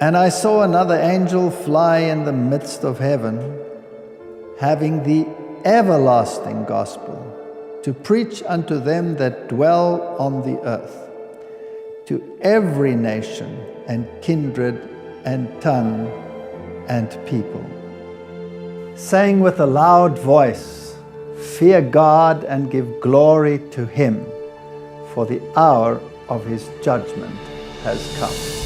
And I saw another angel fly in the midst of heaven, having the everlasting gospel, to preach unto them that dwell on the earth, to every nation and kindred and tongue and people, saying with a loud voice, Fear God and give glory to Him, for the hour of His judgment has come.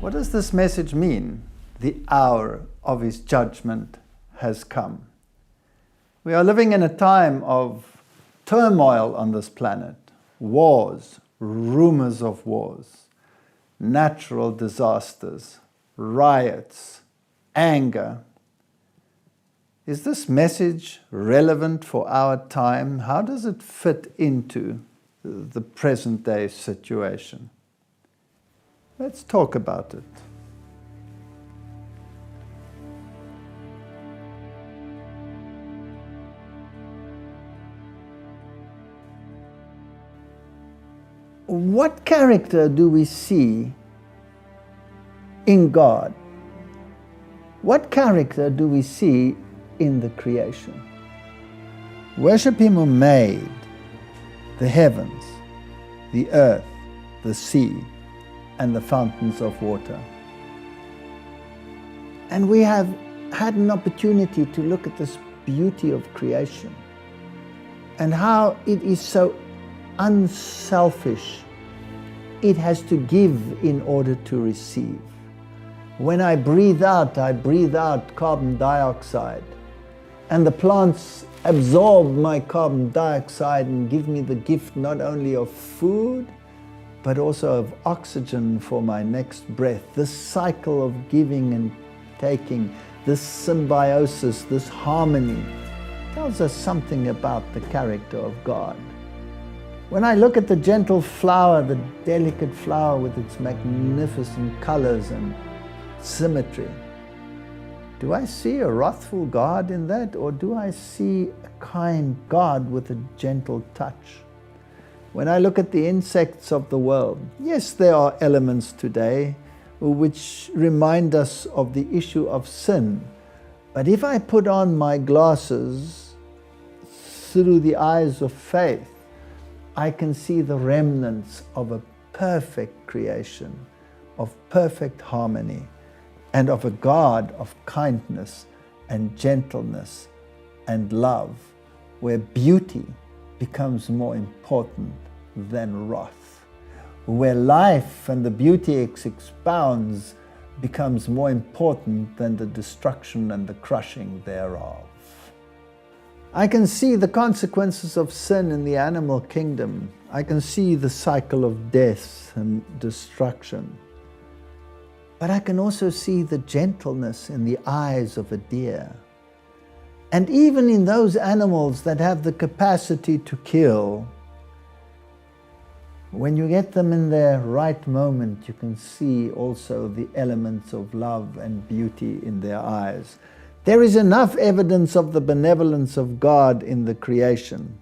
What does this message mean? The hour of His judgment has come. We are living in a time of turmoil on this planet. Wars, rumors of wars, natural disasters, riots, anger. Is this message relevant for our time? How does it fit into the present day situation? Let's talk about it. What character do we see in God? What character do we see in the creation? Worship Him who made the heavens, the earth, the sea, and the fountains of water. And we have had an opportunity to look at this beauty of creation and how it is so unselfish. It has to give in order to receive. When I breathe out carbon dioxide, and the plants absorb my carbon dioxide and give me the gift not only of food, but also of oxygen for my next breath. This cycle of giving and taking, this symbiosis, this harmony, tells us something about the character of God. When I look at the gentle flower, the delicate flower with its magnificent colors and symmetry, do I see a wrathful God in that, or do I see a kind God with a gentle touch? When I look at the insects of the world, yes, there are elements today which remind us of the issue of sin. But if I put on my glasses through the eyes of faith, I can see the remnants of a perfect creation, of perfect harmony, and of a God of kindness and gentleness and love, where beauty becomes more important than wrath, where life and the beauty it expounds becomes more important than the destruction and the crushing thereof. I can see the consequences of sin in the animal kingdom. I can see the cycle of death and destruction. But I can also see the gentleness in the eyes of a deer, And even in those animals that have the capacity to kill, when you get them in their right moment, you can see also the elements of love and beauty in their eyes. There is enough evidence of the benevolence of God in the creation.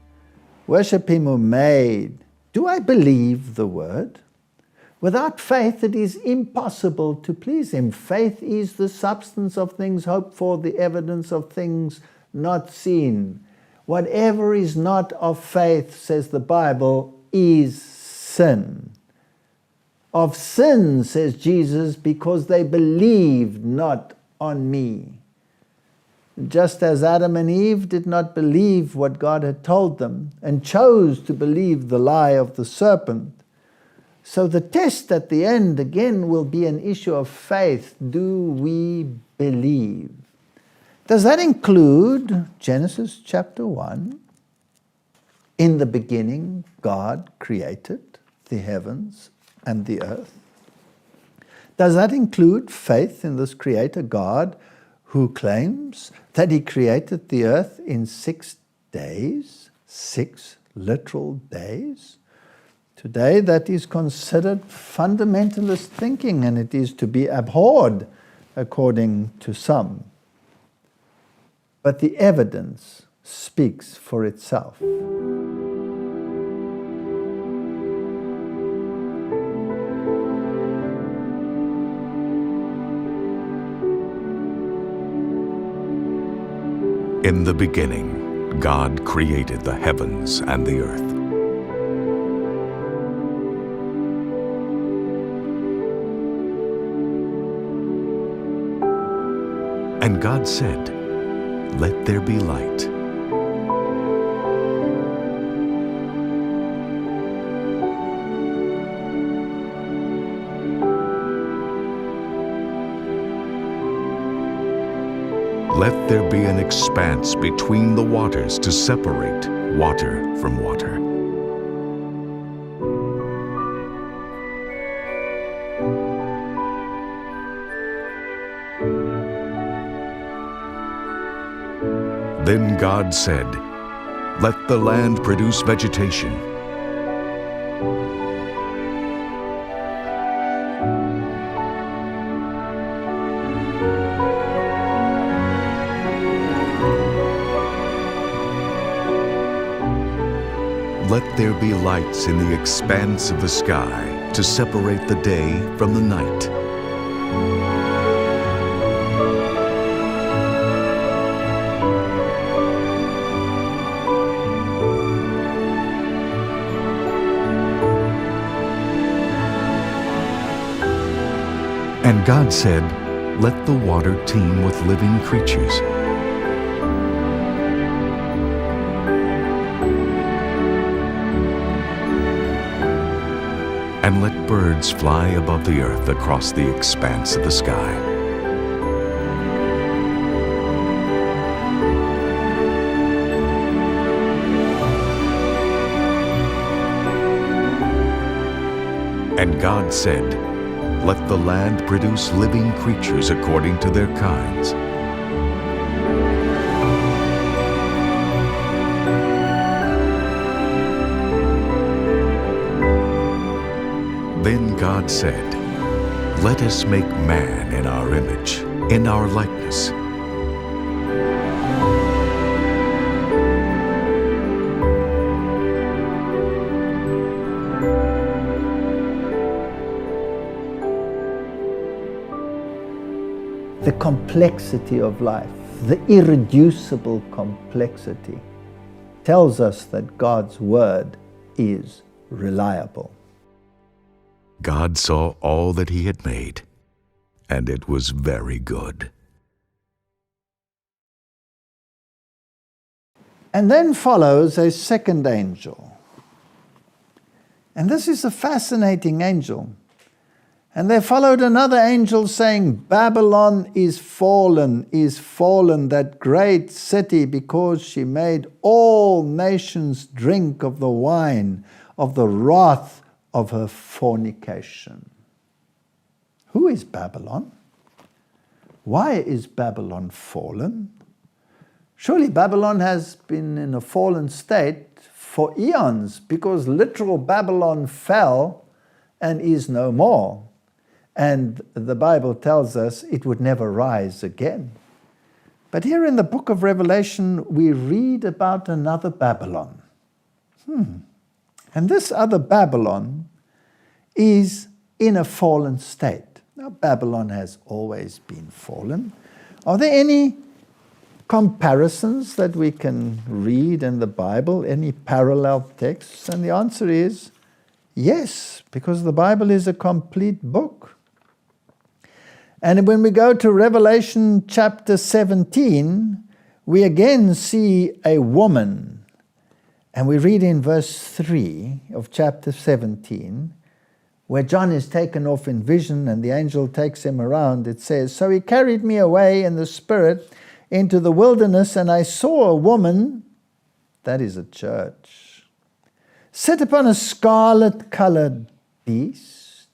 Worship Him who made. Do I believe the word? Without faith it is impossible to please Him. Faith is the substance of things hoped for, the evidence of things not seen. Whatever is not of faith, says the Bible, is sin. Of sin, says Jesus, because they believed not on me. Just as Adam and Eve did not believe what God had told them and chose to believe the lie of the serpent, so the test at the end again will be an issue of faith. Do we believe? Does that include Genesis chapter 1? In the beginning, God created the heavens and the earth. Does that include faith in this Creator God who claims that He created the earth in 6 days, 6 literal days? Today that is considered fundamentalist thinking, and it is to be abhorred according to some. But the evidence speaks for itself. In the beginning, God created the heavens and the earth. And God said, "Let there be light." Let there be an expanse between the waters to separate water from water. Then God said, "Let the land produce vegetation, let there be lights in the expanse of the sky to separate the day from the night." And God said, "Let the water teem with living creatures." And let birds fly above the earth across the expanse of the sky. And God said, "Let the land produce living creatures according to their kinds." Then God said, "Let us make man in our image, in our likeness." The complexity of life, the irreducible complexity, tells us that God's word is reliable. God saw all that He had made, and it was very good. And then follows a second angel. And this is a fascinating angel. And there followed another angel saying, "Babylon is fallen, that great city, because she made all nations drink of the wine of the wrath of her fornication." Who is Babylon? Why is Babylon fallen? Surely Babylon has been in a fallen state for eons, because literal Babylon fell and is no more. And the Bible tells us it would never rise again. But here in the book of Revelation, we read about another Babylon. And this other Babylon is in a fallen state. Now, Babylon has always been fallen. Are there any comparisons that we can read in the Bible, any parallel texts? And the answer is yes, because the Bible is a complete book. And when we go to Revelation chapter 17, we again see a woman. And we read in verse 3 of chapter 17, where John is taken off in vision and the angel takes him around. It says, "So he carried me away in the spirit into the wilderness, and I saw a woman," that is a church, "sit upon a scarlet-colored beast."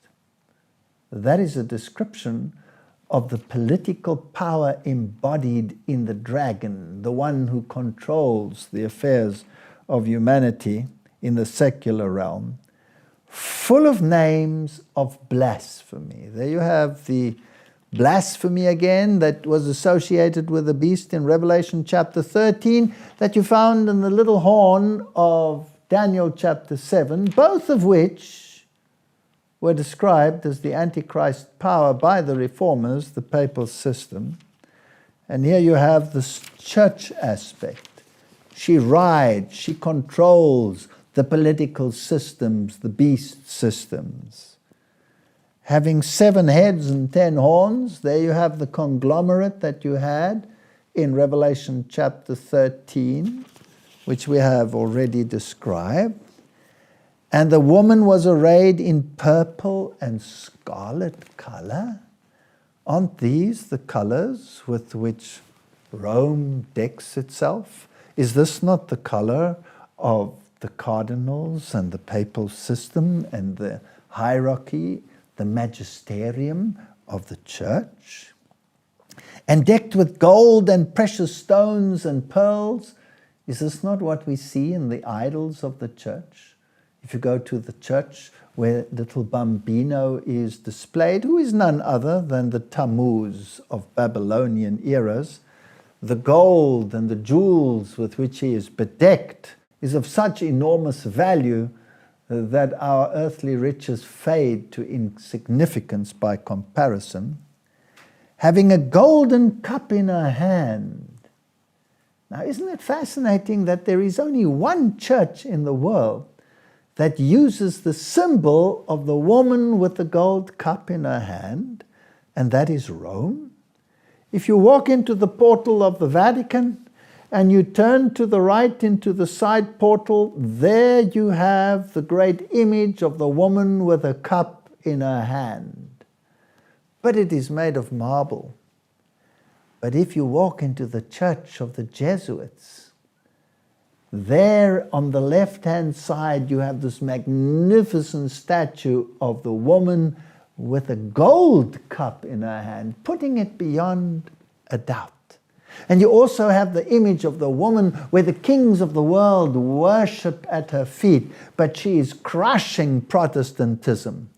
That is a description of the political power embodied in the dragon, the one who controls the affairs of humanity in the secular realm, full of names of blasphemy. There you have the blasphemy again that was associated with the beast in Revelation chapter 13, that you found in the little horn of Daniel chapter 7, both of which were described as the Antichrist power by the reformers, the papal system. And here you have this church aspect. She rides, she controls the political systems, the beast systems. Having 7 heads and 10 horns, there you have the conglomerate that you had in Revelation chapter 13, which we have already described. And the woman was arrayed in purple and scarlet color. Aren't these the colors with which Rome decks itself? Is this not the color of the cardinals and the papal system and the hierarchy, the magisterium of the church? And decked with gold and precious stones and pearls. Is this not what we see in the idols of the church? If you go to the church where little Bambino is displayed, who is none other than the Tammuz of Babylonian eras, the gold and the jewels with which he is bedecked is of such enormous value that our earthly riches fade to insignificance by comparison. Having a golden cup in her hand. Now, isn't it fascinating that there is only one church in the world that uses the symbol of the woman with the gold cup in her hand, and that is Rome? If you walk into the portal of the Vatican and you turn to the right into the side portal, there you have the great image of the woman with a cup in her hand. But it is made of marble. But if you walk into the church of the Jesuits, there on the left-hand side you have this magnificent statue of the woman with a gold cup in her hand, putting it beyond a doubt. And you also have the image of the woman where the kings of the world worship at her feet, but she is crushing Protestantism.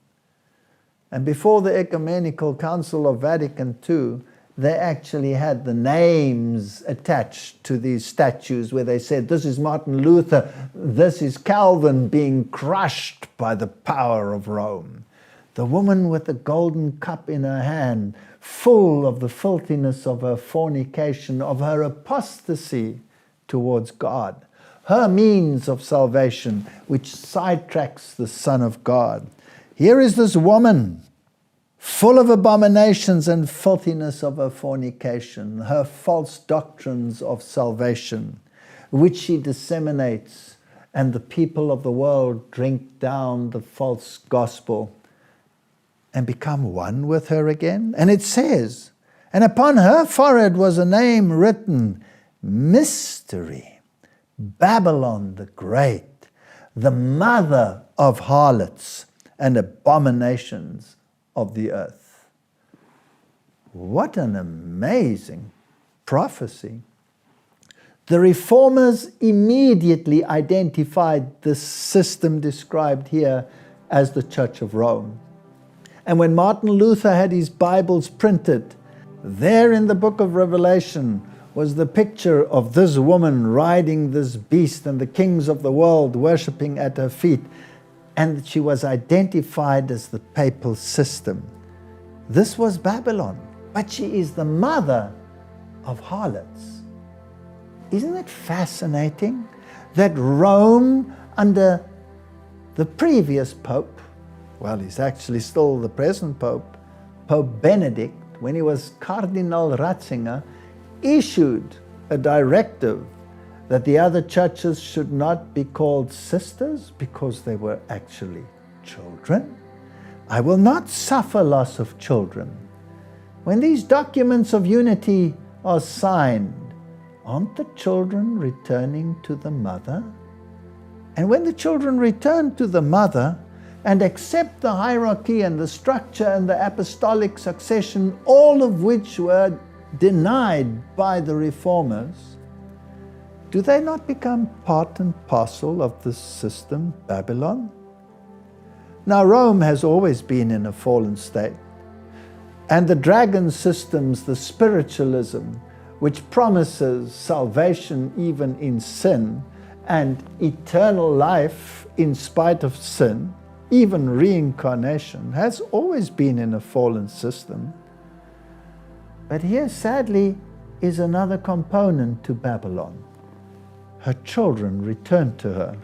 And before the Ecumenical Council of Vatican II, they actually had the names attached to these statues where they said, this is Martin Luther, this is Calvin being crushed by the power of Rome. The woman with the golden cup in her hand, full of the filthiness of her fornication, of her apostasy towards God, her means of salvation, which sidetracks the Son of God. Here is this woman, full of abominations and filthiness of her fornication, her false doctrines of salvation, which she disseminates, and the people of the world drink down the false gospel and become one with her again. And it says, and upon her forehead was a name written, Mystery, Babylon the Great, the mother of harlots and abominations of the earth. What an amazing prophecy. The reformers immediately identified the system described here as the Church of Rome. And when Martin Luther had his Bibles printed, there in the book of Revelation was the picture of this woman riding this beast and the kings of the world worshipping at her feet. And she was identified as the papal system. This was Babylon, but she is the mother of harlots. Isn't it fascinating that Rome, under the previous pope, well, he's actually still the present pope, Pope Benedict, when he was Cardinal Ratzinger, issued a directive that the other churches should not be called sisters because they were actually children. I will not suffer loss of children. When these documents of unity are signed, aren't the children returning to the mother? And when the children return to the mother and accept the hierarchy and the structure and the apostolic succession, all of which were denied by the reformers, do they not become part and parcel of this system, Babylon? Now, Rome has always been in a fallen state. And the dragon systems, the spiritualism, which promises salvation even in sin and eternal life in spite of sin, even reincarnation, has always been in a fallen system. But here, sadly, is another component to Babylon. Her children return to her.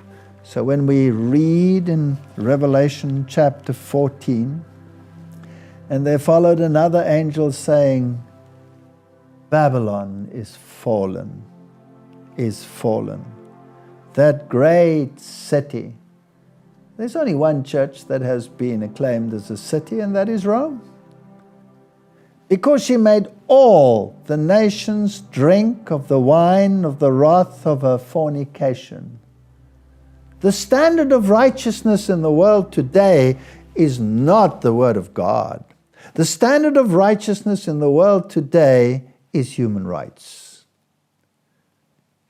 So when we read in Revelation chapter 14, and there followed another angel saying, Babylon is fallen, that great city. There's only one church that has been acclaimed as a city, and that is Rome. Because she made all the nations drink of the wine of the wrath of her fornication. The standard of righteousness in the world today is not the Word of God. The standard of righteousness in the world today is human rights.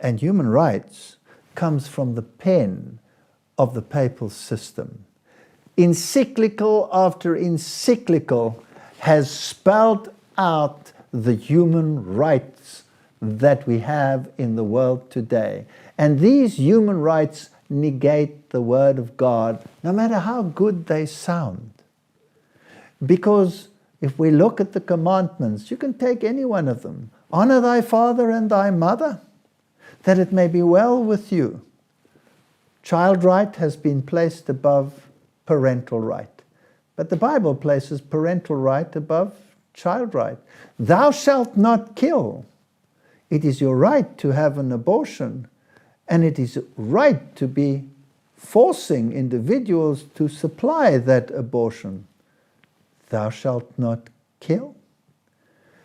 And human rights comes from the pen of the papal system. Encyclical after encyclical has spelled out the human rights that we have in the world today. And these human rights negate the Word of God, no matter how good they sound. Because if we look at the commandments, you can take any one of them. Honor thy father and thy mother, that it may be well with you. Child right has been placed above parental right. But the Bible places parental right above child right. Thou shalt not kill. It is your right to have an abortion, and it is right to be forcing individuals to supply that abortion. Thou shalt not kill.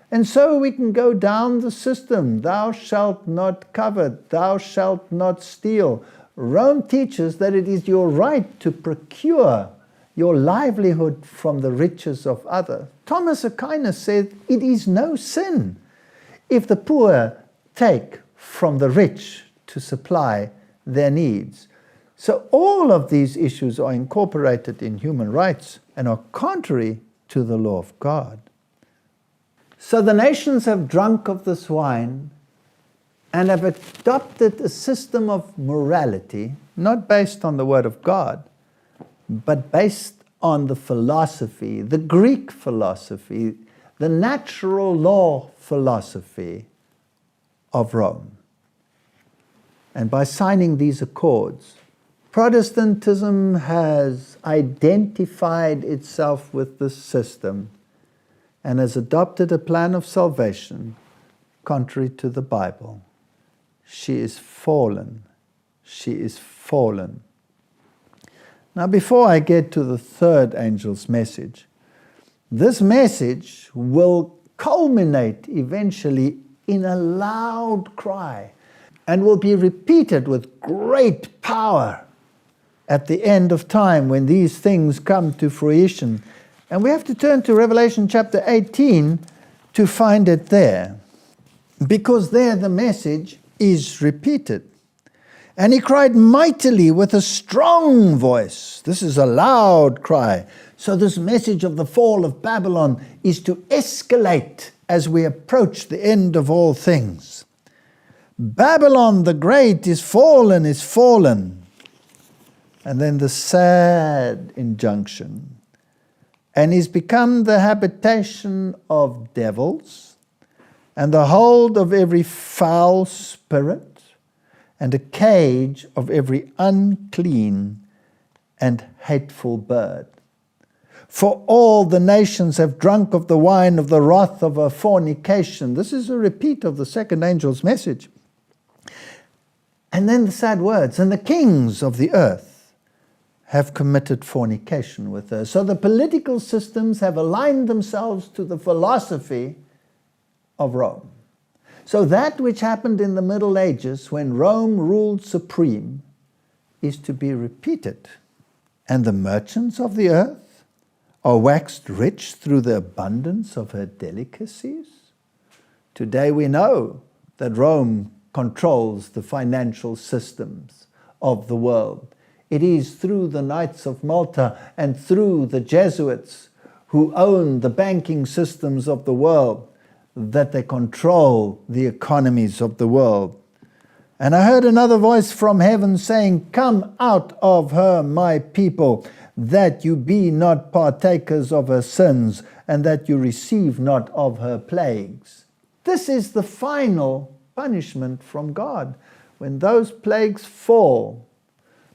And so we can go down the system. Thou shalt not covet. Thou shalt not steal. Rome teaches that it is your right to procure your livelihood from the riches of others. Thomas Aquinas said it is no sin if the poor take from the rich to supply their needs. So all of these issues are incorporated in human rights and are contrary to the law of God. So the nations have drunk of this wine and have adopted a system of morality, not based on the Word of God, but based on the philosophy, the Greek philosophy, the natural law philosophy of Rome. And by signing these accords, Protestantism has identified itself with this system and has adopted a plan of salvation contrary to the Bible. She is fallen. She is fallen. Now, before I get to the third angel's message, this message will culminate eventually in a loud cry and will be repeated with great power at the end of time when these things come to fruition. And we have to turn to Revelation chapter 18 to find it there. Because there the message is repeated. And he cried mightily with a strong voice. This is a loud cry. So this message of the fall of Babylon is to escalate as we approach the end of all things. Babylon the Great is fallen, is fallen. And then the sad injunction. And is become the habitation of devils, and the hold of every foul spirit, and a cage of every unclean and hateful bird. For all the nations have drunk of the wine of the wrath of her fornication. This is a repeat of the second angel's message. And then the sad words, and the kings of the earth have committed fornication with her. So the political systems have aligned themselves to the philosophy of Rome. So that which happened in the Middle Ages when Rome ruled supreme is to be repeated. And the merchants of the earth are waxed rich through the abundance of her delicacies. Today we know that Rome controls the financial systems of the world. It is through the Knights of Malta and through the Jesuits who own the banking systems of the world that they control the economies of the world. And I heard another voice from heaven saying, "Come out of her, my people, that you be not partakers of her sins, and that you receive not of her plagues." This is the final punishment from God. When those plagues fall,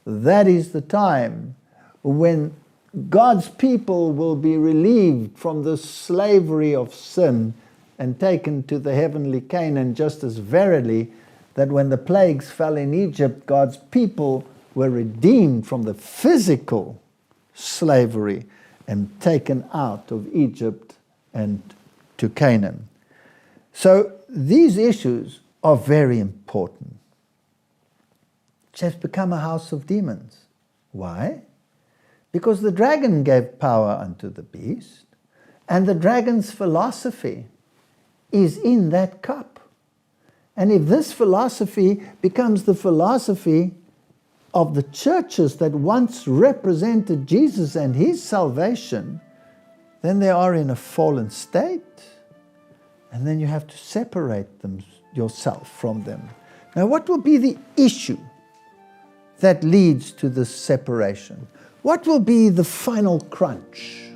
that is the time when God's people will be relieved from the slavery of sin and taken to the heavenly Canaan, just as verily that when the plagues fell in Egypt, God's people were redeemed from the physical slavery and taken out of Egypt and to Canaan. So these issues are very important. It has become a house of demons. Why? Because the dragon gave power unto the beast, and the dragon's philosophy is in that cup. And if this philosophy becomes the philosophy of the churches that once represented Jesus and his salvation, then they are in a fallen state. And then you have to separate them yourself from them. Now, what will be the issue that leads to this separation? What will be the final crunch?